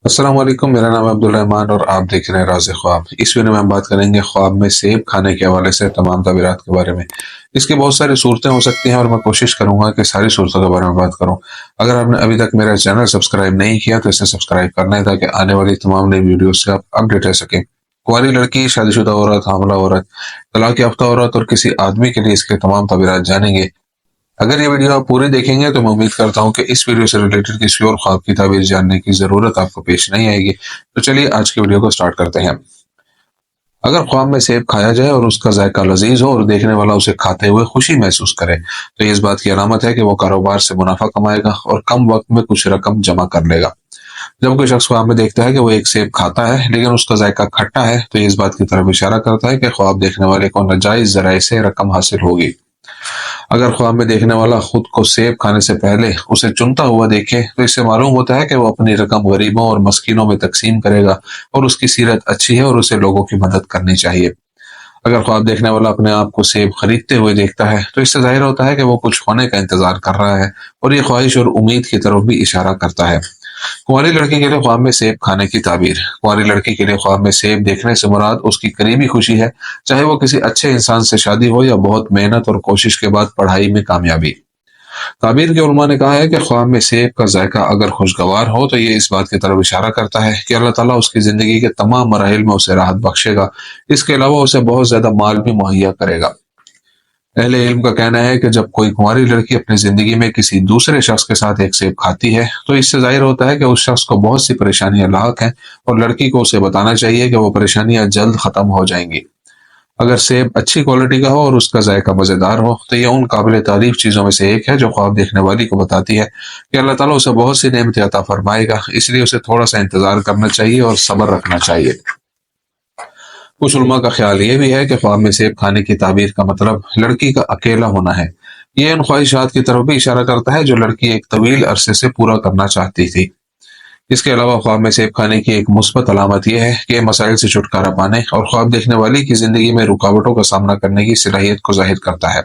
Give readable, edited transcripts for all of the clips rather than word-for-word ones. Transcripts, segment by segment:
अस्सलाम वालेकुम। मेरा नाम है अब्दुल रहमान और आप देख रहे हैं राज़ ख्वाब। इस वीडियो में हम बात करेंगे ख्वाब में सेब खाने के हवाले से तमाम तबीरात के बारे में। इसकी बहुत सारी सूरतें हो सकती हैं और मैं कोशिश करूंगा कि सारी सूरतों के बारे में बात करूं। अगर आपने अभी तक मेरा चैनल सब्सक्राइब नहीं किया तो इसे सब्सक्राइब करना है ताकि आने वाली तमाम नई वीडियो से आप अपडेट रह सकें। कुंवारी लड़की, शादीशुदा औरत, हामला औरत, तलाक याफ्ता औरत और किसी आदमी के लिए इसके तमाम तबीरात जानेंगे। अगर ये वीडियो आप पूरी देखेंगे तो मैं उम्मीद करता हूँ कि इस वीडियो से रिलेटेड किसी और ख्वाब की ताबीर जानने की जरूरत आपको पेश नहीं आएगी। तो चलिए आज की वीडियो को स्टार्ट करते हैं। अगर ख्वाब में सेब खाया जाए और उसका जायका लजीज हो और देखने वाला उसे खाते हुए खुशी महसूस करे तो ये इस बात की अलामत है कि वो कारोबार से मुनाफा कमाएगा और कम वक्त में कुछ रकम जमा कर लेगा। जब कोई शख्स ख्वाब में देखता है कि वो एक सेब खाता है लेकिन उसका जायका खट्टा है तो ये इस बात की तरफ इशारा करता है कि ख्वाब देखने वाले को नाजायज जराए से रकम हासिल होगी। अगर ख्वाब में देखने वाला खुद को सेब खाने से पहले उसे चुनता हुआ देखे तो इससे मालूम होता है कि वो अपनी रकम गरीबों और मस्कीनों में तकसीम करेगा और उसकी सीरत अच्छी है और उसे लोगों की मदद करनी चाहिए। अगर ख्वाब देखने वाला अपने आप को सेब खरीदते हुए देखता है तो इससे जाहिर होता है कि वो कुछ होने का इंतजार कर रहा है और ये ख्वाहिश और उम्मीद की तरफ भी इशारा करता है। कुंवारी लड़की के लिए ख्वाब में सेब खाने की ताबीर। कुंवारी लड़की के लिए ख्वाब में सेब देखने से मुराद उसकी करीबी खुशी है, चाहे वो किसी अच्छे इंसान से शादी हो या बहुत मेहनत और कोशिश के बाद पढ़ाई में कामयाबी। ताबीर के उलमा ने कहा है कि ख्वाब में सेब का जायका अगर खुशगवार हो तो ये इस बात की तरफ इशारा करता है कि अल्लाह ताला उसकी जिंदगी के तमाम मराहिल में उसे राहत बख्शेगा। इसके अलावा उसे बहुत ज्यादा माल भी मुहैया करेगा। अहले इल्म का कहना है कि जब कोई कुंवारी लड़की अपनी जिंदगी में किसी दूसरे शख्स के साथ एक सेब खाती है तो इससे जाहिर होता है कि उस शख्स को बहुत सी परेशानियां लाक हैं और लड़की को उसे बताना चाहिए कि वो परेशानियां जल्द खत्म हो जाएंगी। अगर सेब अच्छी क्वालिटी का हो और उसका जायका मजेदार हो तो यह उन काबिल तारीफ चीजों में से एक है जो ख्वाब देखने वाली को बताती है कि अल्लाह ताला उसे बहुत सी नेमतें अता फरमाएगा, इसलिए उसे थोड़ा सा इंतजार करना चाहिए और सब्र रखना चाहिए। कुछ उलमा का ख्याल ये भी है कि ख्वाब में सेब खाने की ताबीर का मतलब लड़की का अकेला होना है। ये उन ख्वाहिशात की तरफ भी इशारा करता है जो लड़की एक तवील अरसे से पूरा करना चाहती थी। इसके अलावा ख्वाब में सेब खाने की एक मुस्बत अलामत यह है कि मसाइल से छुटकारा पाने और ख्वाब देखने वाली की जिंदगी में रुकावटों का सामना करने की सलाहियत को जाहिर करता है।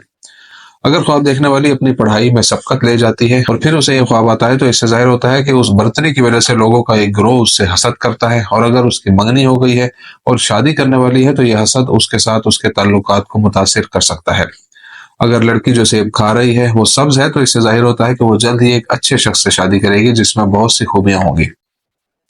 अगर ख्वाब देखने वाली अपनी पढ़ाई में सबकत ले जाती है और फिर उसे यह ख्वाब आता है तो इससे जाहिर होता है कि उस बर्तरी की वजह से लोगों का एक गिरोह उससे हसद करता है, और अगर उसकी मंगनी हो गई है और शादी करने वाली है तो यह हसद उसके साथ उसके ताल्लुकात को मुतासिर कर सकता है। अगर लड़की जो सेब खा रही है वो सब्ज है तो इससे जाहिर होता है कि वो जल्द ही एक अच्छे शख्स से शादी करेगी जिसमें बहुत सी खूबियां होंगी।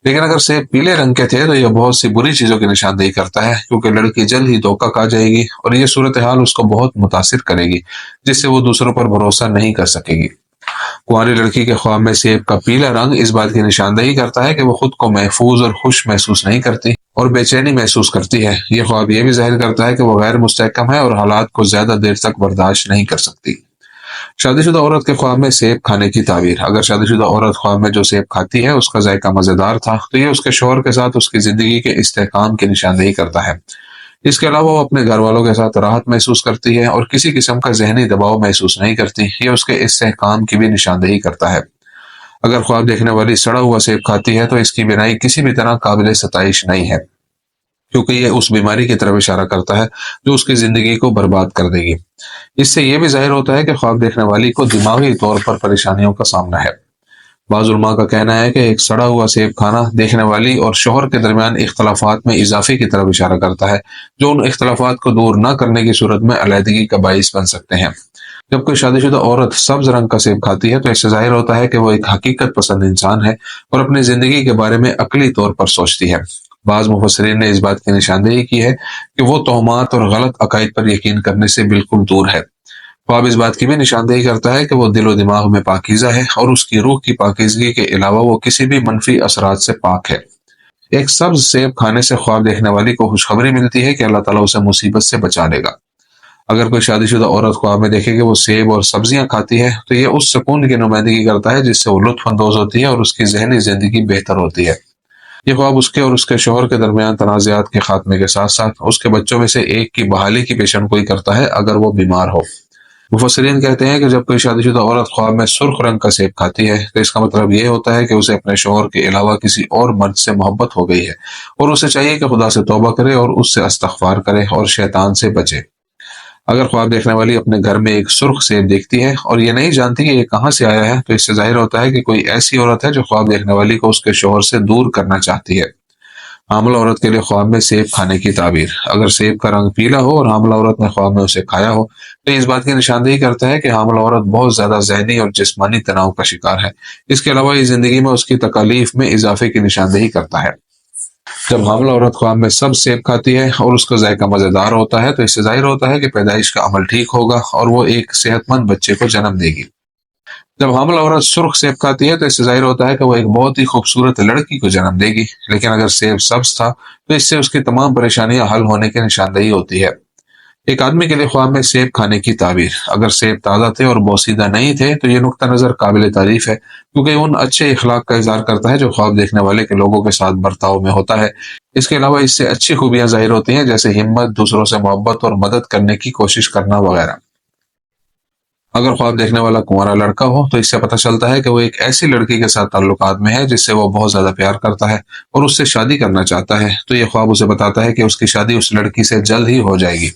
लेकिन अगर सेब पीले रंग के थे तो यह बहुत सी बुरी चीजों की निशानदेही करता है, क्योंकि लड़की जल्द ही धोखा खा जाएगी और यह सूरत हाल उसको बहुत मुतासिर करेगी जिससे वो दूसरों पर भरोसा नहीं कर सकेगी। कुंवारी लड़की के ख्वाब में सेब का पीला रंग इस बात की निशानदेही करता है कि वो खुद को महफूज और खुश महसूस नहीं करती और बेचैनी महसूस करती है। यह ख्वाब यह भी जाहिर करता है कि वो गैर मुस्तहकम है और हालात को ज्यादा देर तक बर्दाश्त नहीं कर सकती। शादीशुदा औरत के ख्वाब में सेब खाने की ताबीर। अगर शादीशुदा औरत ख्वाब में जो सेब खाती है उसका जायका मजेदार था तो ये उसके शौहर के साथ उसकी जिंदगी के इस्तेहकाम की निशानदेही करता है। इसके अलावा वो अपने घर वालों के साथ राहत महसूस करती है और किसी किस्म का जहनी दबाव महसूस नहीं करती। ये उसके इस्तेहकाम की भी निशानदेही करता है। अगर ख्वाब देखने वाली सड़ा हुआ सेब खाती है तो इसकी बिनाई किसी भी तरह काबिल सताइश नहीं है, क्योंकि यह उस बीमारी की तरफ इशारा करता है जो उसकी जिंदगी को बर्बाद कर देगी। इससे यह भी जाहिर होता है कि ख्वाब देखने वाली को दिमागी तौर पर परेशानियों का सामना है। बाज़ उलमा का कहना है कि एक सड़ा हुआ सेब खाना देखने वाली और शोहर के दरमियान इख्तलाफात में इजाफे की तरफ इशारा करता है, जो उन इख्तलाफात को दूर न करने की सूरत में अलहदगी का बाइस बन सकते हैं। जब कोई शादीशुदा औरत सब्ज रंग का सेब खाती है तो इससे जाहिर होता है कि वो एक हकीकत पसंद इंसान है और अपनी जिंदगी के बारे में अकली तौर पर सोचती है। बाज़ मुफस्सिरीन ने इस बात की निशानदेही की है कि वो तोहमात और गलत अकायद पर यकीन करने से बिल्कुल दूर है। ख्वाब इस बात की भी निशानदेही करता है कि वो दिलो दिमाग में पाकीज़ा है और उसकी रूह की पाकीज़गी के अलावा वो किसी भी मनफी असरात से पाक है। एक सब्ज सेब खाने से ख्वाब देखने वाली को खुशखबरी मिलती है कि अल्लाह ताला उसे मुसीबत से बचा लेगा। अगर कोई शादीशुदा औरत ख्वाब में देखे कि वो सेब और सब्जियां खाती है तो ये उस सुकून की नुमाइंदगी करता है जिससे वो लुत्फ अंदोज होती है और उसकी जहनी जिंदगी बेहतर होती है। ये ख्वाब उसके और उसके शोहर के दरमियान तनाज़ात के खात्मे के साथ साथ उसके बच्चों में से एक की बहाली की पेशनगोई करता है अगर वो बीमार हो। मुफस्सिरीन कहते हैं कि जब कोई शादीशुदा औरत ख्वाब में सुर्ख रंग का सेब खाती है तो इसका मतलब ये होता है कि उसे अपने शोहर के अलावा किसी और मर्द से मोहब्बत हो गई है और उसे चाहिए कि खुदा से तौबा करे और उससे इस्तग़फ़ार करे और शैतान से बचे। اگر خواب دیکھنے والی اپنے گھر میں ایک سرخ سیب دیکھتی ہے اور یہ نہیں جانتی کہ یہ کہاں سے آیا ہے، تو اس سے ظاہر ہوتا ہے کہ کوئی ایسی عورت ہے جو خواب دیکھنے والی کو اس کے شوہر سے دور کرنا چاہتی ہے۔ حاملہ عورت کے لیے خواب میں سیب کھانے کی تعبیر: اگر سیب کا رنگ پیلا ہو اور حاملہ عورت نے خواب میں اسے کھایا ہو تو یہ اس بات کی نشاندہی کرتا ہے کہ حاملہ عورت بہت زیادہ ذہنی اور جسمانی تناؤ کا شکار ہے۔ اس کے علاوہ یہ زندگی میں اس کی تکالیف میں اضافے کی نشاندہی کرتا ہے۔ جب حاملہ عورت خواب میں سب سیب کھاتی ہے اور اس کا ذائقہ مزیدار ہوتا ہے تو اس سے ظاہر ہوتا ہے کہ پیدائش کا عمل ٹھیک ہوگا اور وہ ایک صحت مند بچے کو جنم دے گی۔ جب حاملہ عورت سرخ سیب کھاتی ہے تو اس سے ظاہر ہوتا ہے کہ وہ ایک بہت ہی خوبصورت لڑکی کو جنم دے گی، لیکن اگر سیب سبز تھا تو اس سے اس کی تمام پریشانیاں حل ہونے کی نشاندہی ہوتی ہے۔ ایک آدمی کے لیے خواب میں سیب کھانے کی تعبیر: اگر سیب تازہ تھے اور بوسیدہ نہیں تھے تو یہ نقطہ نظر قابل تعریف ہے، کیونکہ یہ ان اچھے اخلاق کا اظہار کرتا ہے جو خواب دیکھنے والے کے لوگوں کے ساتھ برتاؤ میں ہوتا ہے۔ اس کے علاوہ اس سے اچھی خوبیاں ظاہر ہوتی ہیں جیسے ہمت، دوسروں سے محبت اور مدد کرنے کی کوشش کرنا وغیرہ۔ اگر خواب دیکھنے والا کنوارا لڑکا ہو تو اس سے پتہ چلتا ہے کہ وہ ایک ایسی لڑکی کے ساتھ تعلقات میں ہے جس سے وہ بہت زیادہ پیار کرتا ہے اور اس سے شادی کرنا چاہتا ہے، تو یہ خواب اسے بتاتا ہے کہ اس کی شادی اس لڑکی سے جلد ہی ہو جائے گی۔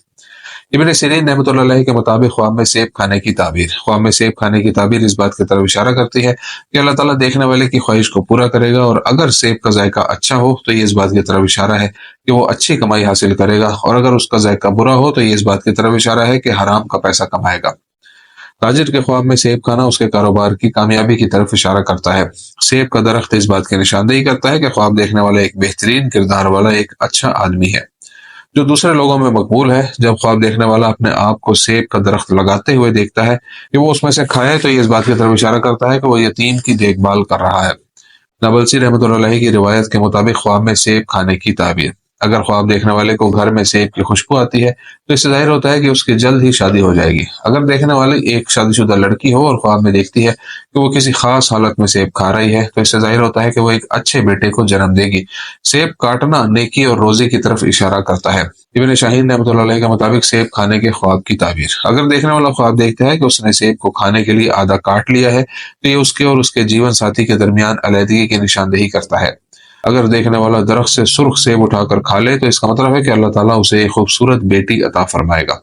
ابن سیرین رحمۃ اللہ علیہ کے مطابق خواب میں سیب کھانے کی تعبیر: خواب میں سیب کھانے کی تعبیر اس بات کی طرف اشارہ کرتی ہے کہ اللہ تعالیٰ دیکھنے والے کی خواہش کو پورا کرے گا، اور اگر سیب کا ذائقہ اچھا ہو تو یہ اس بات کی طرف اشارہ ہے کہ وہ اچھی کمائی حاصل کرے گا، اور اگر اس کا ذائقہ برا ہو تو یہ اس بات کی طرف اشارہ ہے کہ حرام کا پیسہ کمائے گا۔ تاجر کے خواب میں سیب کھانا اس کے کاروبار کی کامیابی کی طرف اشارہ کرتا ہے۔ سیب کا درخت اس بات کی نشاندہی کرتا ہے کہ خواب دیکھنے والا ایک بہترین کردار والا ایک اچھا آدمی ہے جو دوسرے لوگوں میں مقبول ہے۔ جب خواب دیکھنے والا اپنے آپ کو سیب کا درخت لگاتے ہوئے دیکھتا ہے کہ وہ اس میں سے کھائے تو یہ اس بات کی طرف اشارہ کرتا ہے کہ وہ یتیم کی دیکھ بھال کر رہا ہے۔ نابلسی رحمۃ اللہ علیہ کی روایت کے مطابق خواب میں سیب کھانے کی تعبیر: اگر خواب دیکھنے والے کو گھر میں سیب کی خوشبو آتی ہے تو اس سے ظاہر ہوتا ہے کہ اس کی جلد ہی شادی ہو جائے گی۔ اگر دیکھنے والی ایک شادی شدہ لڑکی ہو اور خواب میں دیکھتی ہے کہ وہ کسی خاص حالت میں سیب کھا رہی ہے تو اس سے ظاہر ہوتا ہے کہ وہ ایک اچھے بیٹے کو جنم دے گی۔ سیب کاٹنا نیکی اور روزی کی طرف اشارہ کرتا ہے۔ ابن شاہین رحمۃ اللہ علیہ کے مطابق سیب کھانے کے خواب کی تعبیر: اگر دیکھنے والا خواب دیکھتا ہے کہ اس نے سیب کو کھانے کے لیے آدھا کاٹ لیا ہے تو یہ اس کے اور اس کے جیون ساتھی کے درمیان علیحدگی کی نشاندہی کرتا ہے۔ اگر دیکھنے والا درخت سے سرخ سیب اٹھا کر کھا لے تو اس کا مطلب ہے کہ اللہ تعالیٰ اسے ایک خوبصورت بیٹی عطا فرمائے گا۔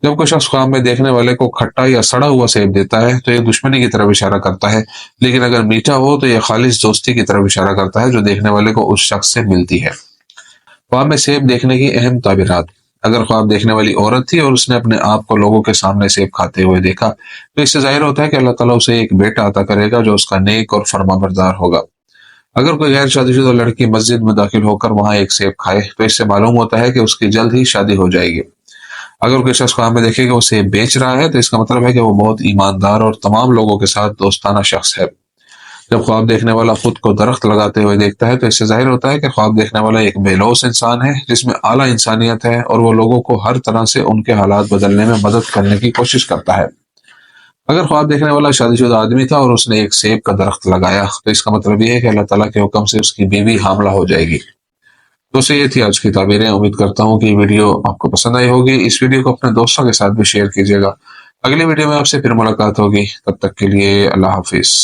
جب کوئی شخص خواب میں دیکھنے والے کو کھٹا یا سڑا ہوا سیب دیتا ہے تو یہ دشمنی کی طرف اشارہ کرتا ہے، لیکن اگر میٹھا ہو تو یہ خالص دوستی کی طرف اشارہ کرتا ہے جو دیکھنے والے کو اس شخص سے ملتی ہے۔ خواب میں سیب دیکھنے کی اہم تعبیرات: اگر خواب دیکھنے والی عورت تھی اور اس نے اپنے آپ کو لوگوں کے سامنے سیب کھاتے ہوئے دیکھا تو اس سے ظاہر ہوتا ہے کہ اللہ تعالیٰ اسے ایک بیٹا عطا کرے گا جو اس کا نیک اور فرمانبردار ہوگا۔ اگر کوئی غیر شادی شدہ لڑکی مسجد میں داخل ہو کر وہاں ایک سیب کھائے تو اس سے معلوم ہوتا ہے کہ اس کی جلد ہی شادی ہو جائے گی۔ اگر کوئی شخص خواب میں دیکھے کہ وہ سیب بیچ رہا ہے تو اس کا مطلب ہے کہ وہ بہت ایماندار اور تمام لوگوں کے ساتھ دوستانہ شخص ہے۔ جب خواب دیکھنے والا خود کو درخت لگاتے ہوئے دیکھتا ہے تو اس سے ظاہر ہوتا ہے کہ خواب دیکھنے والا ایک بے لوث انسان ہے جس میں اعلیٰ انسانیت ہے اور وہ لوگوں کو ہر طرح سے ان کے حالات بدلنے میں مدد کرنے کی کوشش کرتا ہے۔ اگر خواب دیکھنے والا شادی شدہ آدمی تھا اور اس نے ایک سیب کا درخت لگایا تو اس کا مطلب یہ ہے کہ اللہ تعالیٰ کے حکم سے اس کی بیوی حاملہ ہو جائے گی۔ تو یہ تھی آج کی تعبیریں۔ امید کرتا ہوں کہ یہ ویڈیو آپ کو پسند آئی ہوگی۔ اس ویڈیو کو اپنے دوستوں کے ساتھ بھی شیئر کیجیے گا۔ اگلی ویڈیو میں آپ سے پھر ملاقات ہوگی، تب تک کے لیے اللہ حافظ۔